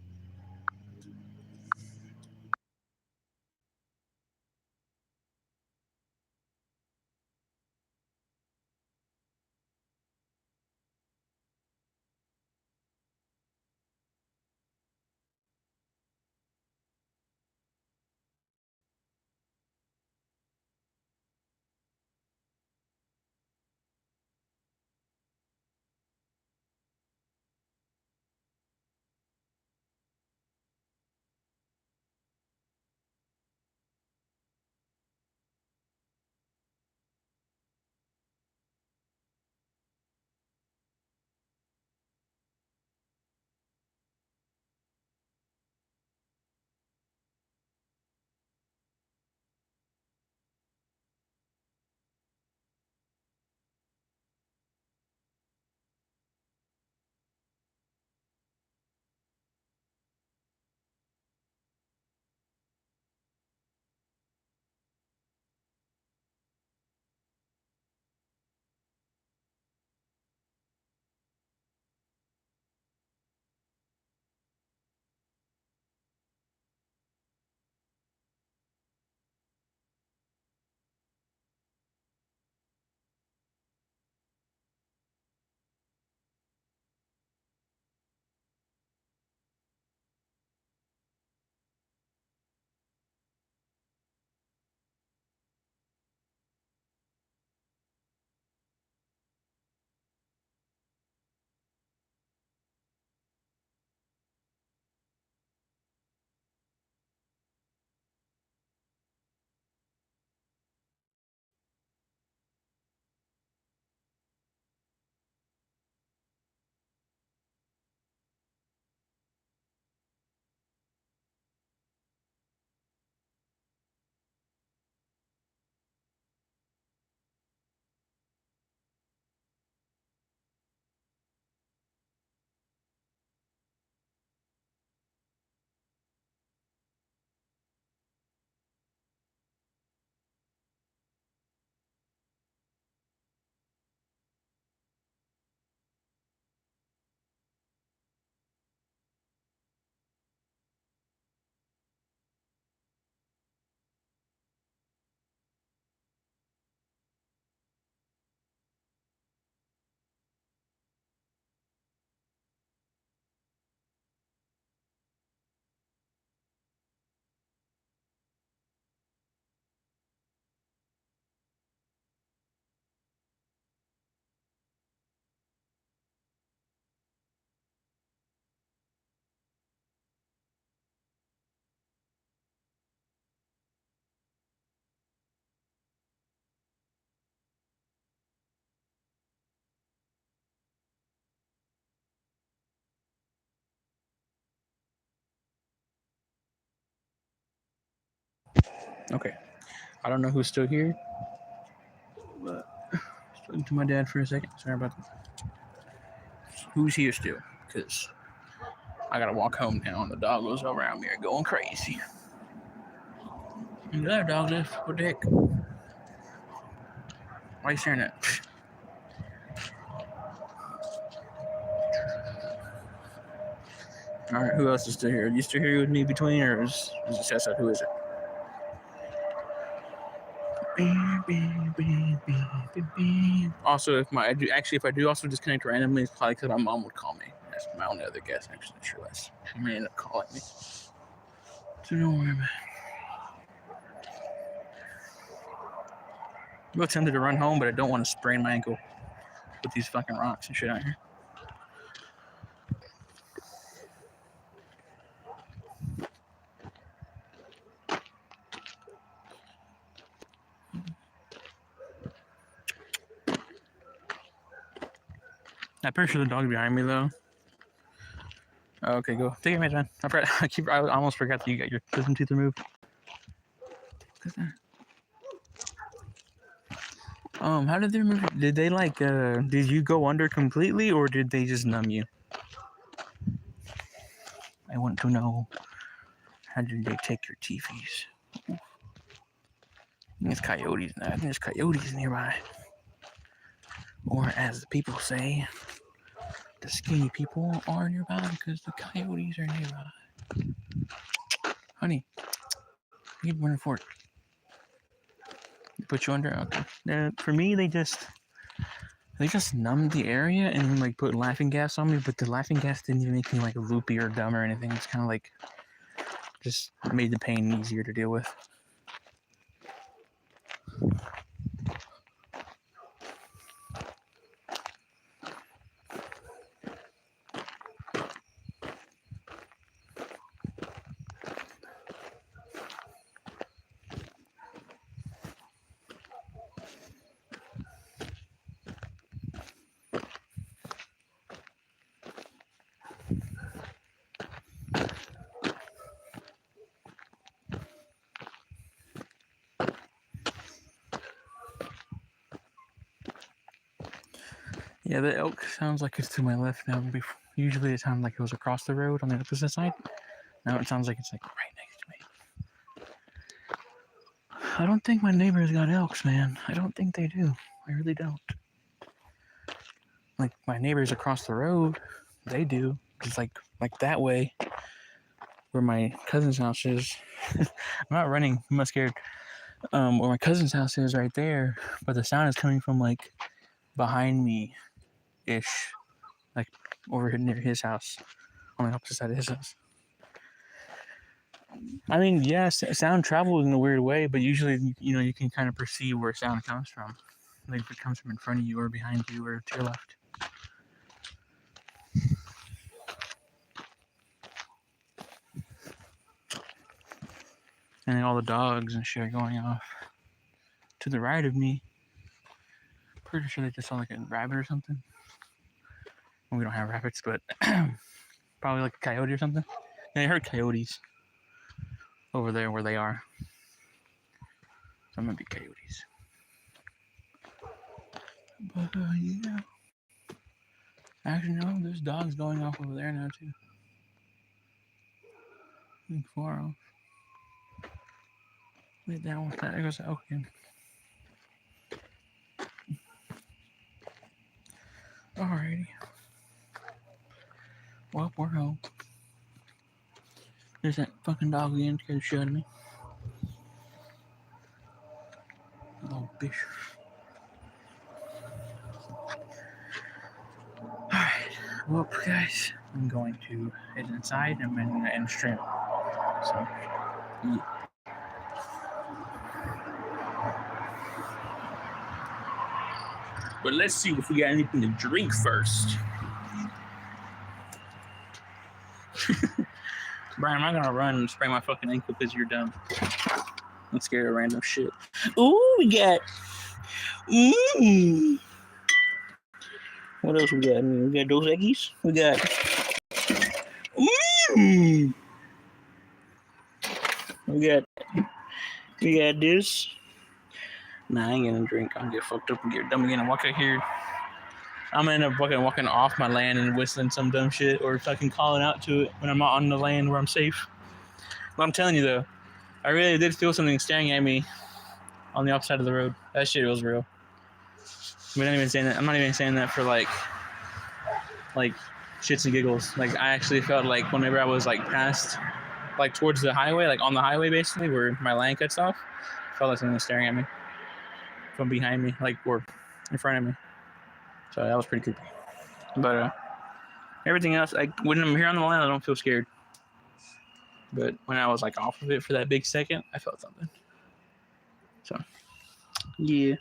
Okay. I don't know who's still here, but spoken to my dad for a second. Sorry about that. Who's here still? Because I gotta walk home now, and the doggos around me are going crazy. And the other dog left. What the heck? Why are you staring at? All right, who else is still here? Are you still here with me between, or is it Cessa? Who is it? Also, if I do also disconnect randomly, it's probably because my mom would call me. That's my only other guess. Actually, sure less. She may end up calling me. So don't worry about it. I'm real tempted to run home, but I don't want to sprain my ankle with these fucking rocks and shit out here. I'm pretty sure the dog behind me though. Okay, go. Take it, man. I almost forgot that you got your wisdom teeth removed. How did they remove it? Did they did you go under completely, or did they just numb you? I want to know. How did they take your teethies? There's coyotes now. I think there's coyotes nearby. Or as the people say, the skinny people are nearby because the coyotes are nearby. Honey, keep running for it. They put you under? Okay. For me, they just numbed the area and then put laughing gas on me, but the laughing gas didn't even make me loopy or dumb or anything. It's kind of just made the pain easier to deal with. Yeah, the elk sounds like it's to my left now. Usually it sounded like it was across the road on the opposite side. Now it sounds like it's right next to me. I don't think my neighbors got elks, man. I don't think they do. I really don't. My neighbors across the road, they do. It's like that way where my cousin's house is. I'm not running. I'm not scared. Where my cousin's house is right there, but the sound is coming from behind me ish, over here near his house, on the opposite side of his house. I mean, yes, sound travels in a weird way, but usually, you can kind of perceive where sound comes from. If it comes from in front of you or behind you or to your left. And then all the dogs and shit are going off to the right of me. Pretty sure they just saw a rabbit or something. Well, we don't have rabbits, but probably a coyote or something. Yeah, I heard coyotes over there where they are. So it might be coyotes. But yeah. Actually, no, there's dogs going off over there now too. Far off. Wait, that one. There goes the elk again. Alrighty. Well, we're home. There's that fucking dog again, scared the shit out of me. Little bitch. Alright. Well, guys, I'm going to head inside and I'm going to end stream. So, yeah. But let's see if we got anything to drink first. Brian, I'm not gonna run and sprain my fucking ankle because you're dumb. I'm scared of random shit. Ooh, we got. What else we got? We got Dos Equis. We got. We got We got this. Nah, I ain't gonna drink. I'm gonna get fucked up and get dumb again and walk out here. I'm gonna end up fucking walking off my land and whistling some dumb shit or fucking calling out to it when I'm not on the land where I'm safe. But I'm telling you though, I really did feel something staring at me on the opposite side of the road. That shit was real. I'm not even saying that. I'm not even saying that for like shits and giggles. Like I actually felt like whenever I was like past, like towards the highway, like on the highway basically, where my lane cuts off, I felt like something was staring at me from behind me, like or in front of me. So that was pretty creepy. But everything else, like when I'm here on the line, I don't feel scared. But when I was like off of it for that big second, I felt something. So yeah.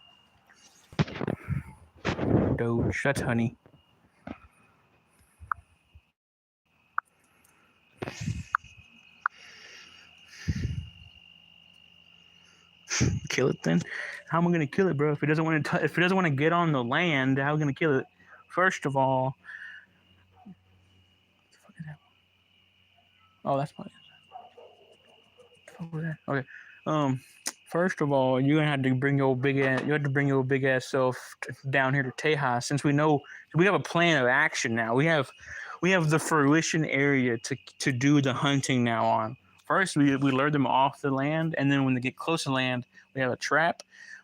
Doge, that's honey. Kill it then? How am I gonna kill it, bro? If it doesn't want to, get on the land, how am I gonna kill it? First of all, what the fuck is that? Oh, that's probably. Okay. First of all, you're gonna have to bring your big ass. You have to bring your big ass self down here to Tejas, since we know we have a plan of action now. We have the fruition area to do the hunting now on. First, we lure them off the land, and then when they get close to land, we have a trap,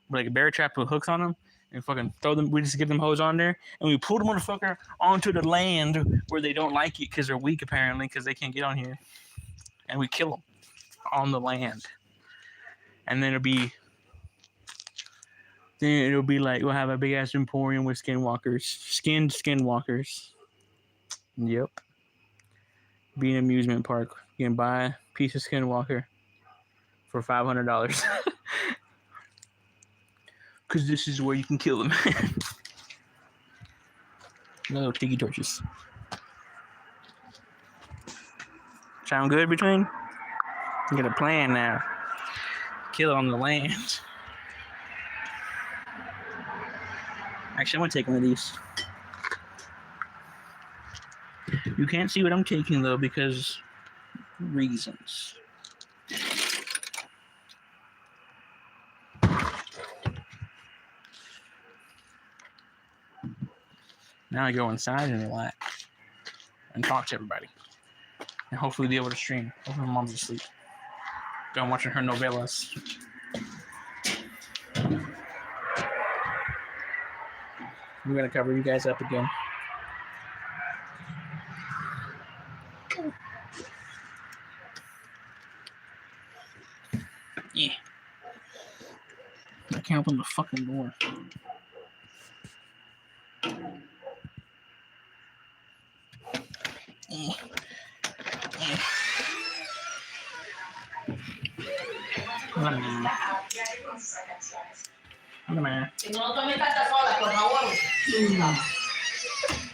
like a bear trap with hooks on them, and fucking throw them. We just get them hose on there, and we pull the motherfucker onto the land where they don't like it because they're weak apparently because they can't get on here, and we kill them on the land. And then it'll be like we'll have a big ass emporium with skinwalkers. Yep. Be an amusement park. You can buy a piece of skinwalker for $500. Because this is where you can kill them. No tiki torches. Sound good between? You got a plan now. Kill it on the land. Actually, I'm gonna take one of these. You can't see what I'm taking though because reasons. Now I go inside and relax and talk to everybody. And hopefully be able to stream. Hopefully my mom's asleep. I'm watching her novellas. I'm gonna cover you guys up again. Yeah. I can't open the fucking door. Si no tomes tantas sodas, por favor.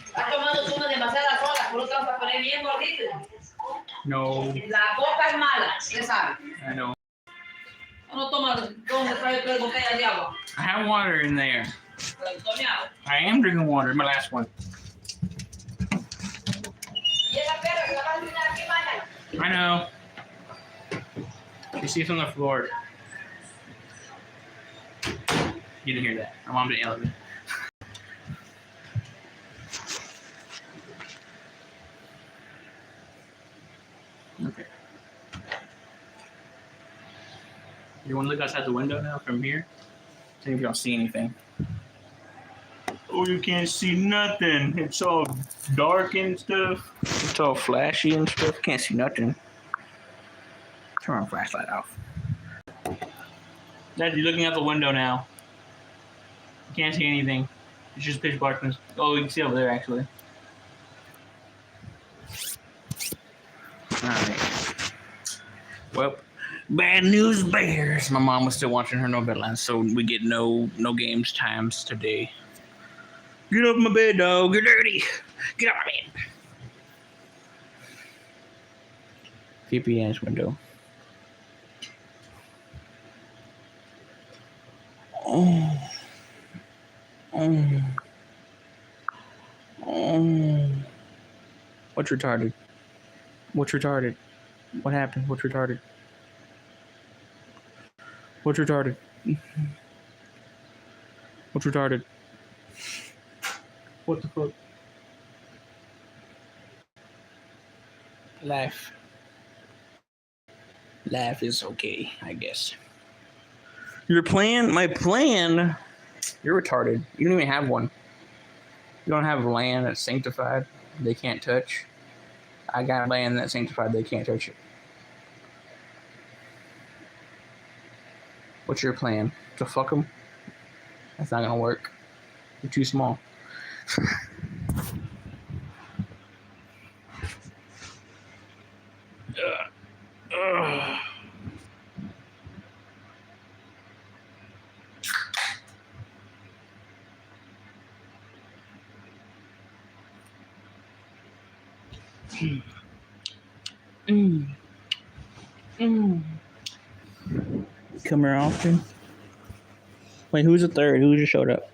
Estás tomando tú demasiadas sodas, por lo tanto vas a poner bien gordito. No. La coca es mala, ¿qué sabe? I know. No toma, ¿dónde trae tres botellas de agua? I have water in there. Tome agua. I am drinking water. My last one. Y esa perra que la vas a mirar aquí mañana. I know. You see it's on the floor. You didn't hear that. My mom didn't yell at me. Okay. You want to look outside the window now from here? See if y'all see anything. Oh, you can't see nothing. It's all dark and stuff. It's all flashy and stuff. Can't see nothing. Turn my flashlight off. Dad, you're looking out the window now. You can't see anything. It's just pitch darkness. Oh, you can see over there, actually. Alright. Well, bad news bears. My mom was still watching her Novellas, so we get no games times today. Get off my bed, dog. You're dirty. Get off my bed. Creepy ass window. Oh. What's retarded? What's retarded? What happened? What's retarded? What's retarded? What's retarded? What the fuck? Laugh. Laugh is okay, I guess. Your plan, my plan, you're retarded. You don't even have one. You don't have land that's sanctified, they can't touch. I got land that's sanctified, they can't touch it. What's your plan? To fuck them? That's not gonna work. You're too small. Come here often. Wait, who's the third? Who just showed up?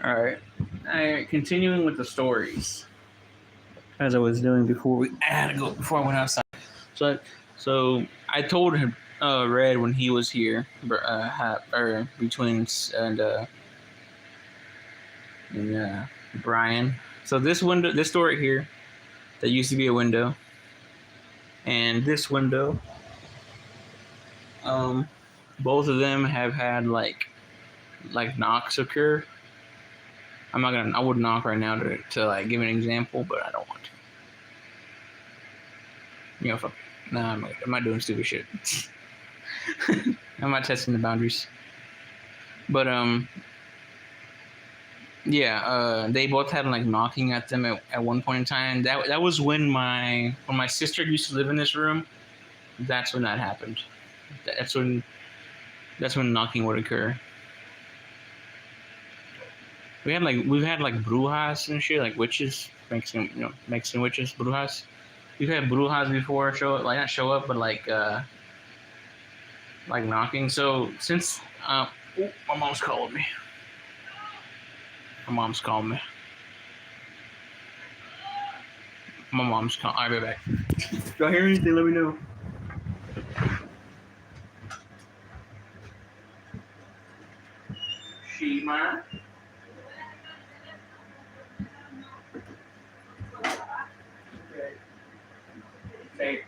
All right. Continuing with the stories, as I was doing before I had to go before I went outside. So I told him Red when he was here, or between and Brian. So this door right here, that used to be a window, and this window, both of them have had like knocks occur. I wouldn't knock right now to like give an example, but I don't want to. Fuck. Nah, I'm not doing stupid shit. I'm not testing the boundaries. But yeah, they both had like knocking at them at one point in time. That was when my sister used to live in this room. That's when that happened. That's when knocking would occur. We've had like brujas and shit, like witches, Mexican witches, brujas. We've had brujas before not show up, but like knocking. So since my mom's calling me. My mom's calling me. I'll be back. If y'all hear anything, let me know. Shima. Okay.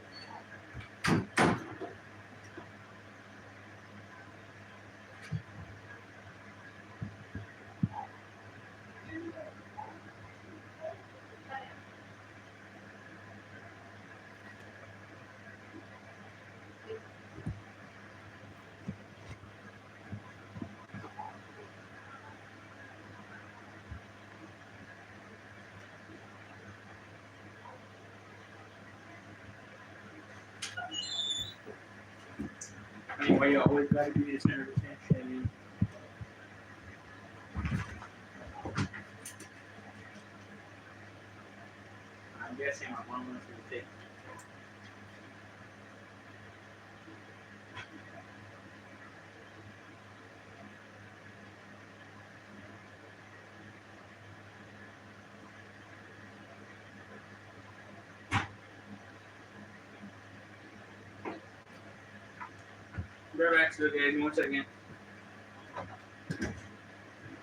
Anyway, you always gotta be the center of attention. I'm guessing my mom wants me to take. Bear back to the guys in 1 second.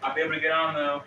I'll be able to get on though.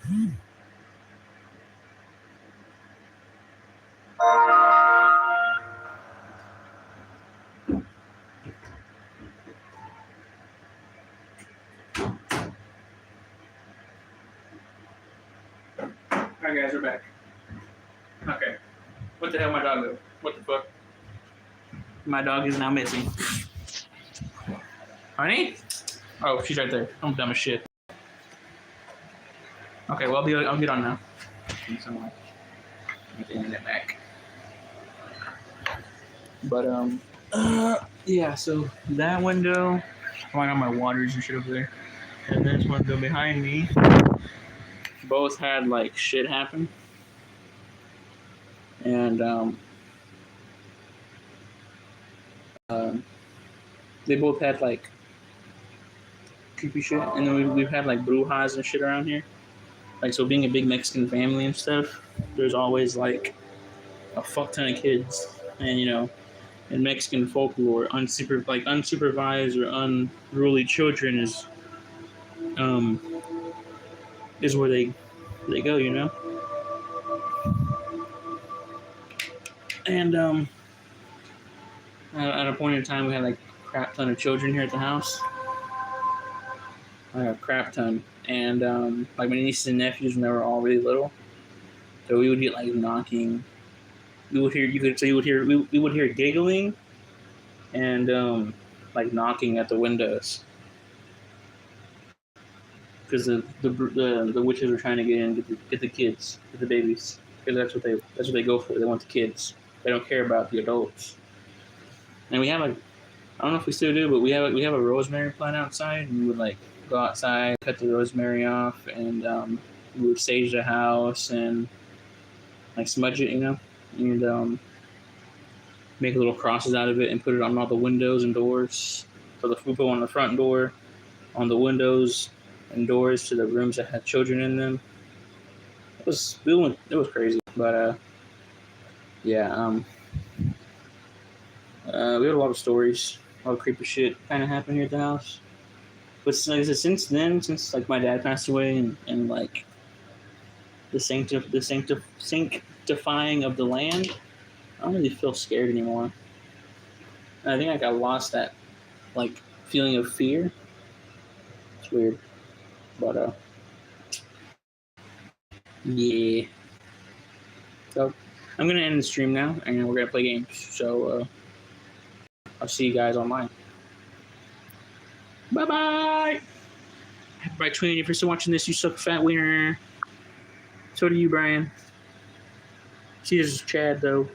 Alright guys, we're back. Okay. What the hell my dog do? What the fuck? My dog is now missing. Honey? Oh, she's right there. I'm dumb as shit. Okay, well I'll get on now. Get the internet back. But yeah, so that window, I got my waters and shit over there. And this window behind me, both had like shit happen. And they both had like creepy shit. And then we've had like brujas and shit around here. Like, so being a big Mexican family and stuff, there's always like a fuck ton of kids. And you know, in Mexican folklore, unsupervised or unruly children is where they go, you know. And at a point in time, we had like a crap ton of children here at the house. Like a crap ton, and like my nieces and nephews when they were all really little, so we would get like knocking. We would hear we would hear giggling, and like knocking at the windows because the witches were trying to get in, get the kids, get the babies, because that's what they go for. They want the kids. They don't care about the adults. And we have I don't know if we still do, but we have a rosemary plant outside, and we would like go outside, cut the rosemary off, and we would sage the house and like smudge it, you know, and make little crosses out of it and put it on all the windows and doors. So we put on the front door, on the windows and doors to the rooms that had children in them. It was crazy, but yeah, we had a lot of stories, a lot of creepy shit kind of happened here at the house. But like I said, since like my dad passed away and like the sanctifying of the land, I don't really feel scared anymore. And I think like I lost that like feeling of fear. It's weird, but yeah. So I'm gonna end the stream now, and we're gonna play games. So I'll see you guys online. Bye bye. Everybody tuning in. If you're still watching this, you suck, fat wiener. So do you, Brian. See, this is Chad though.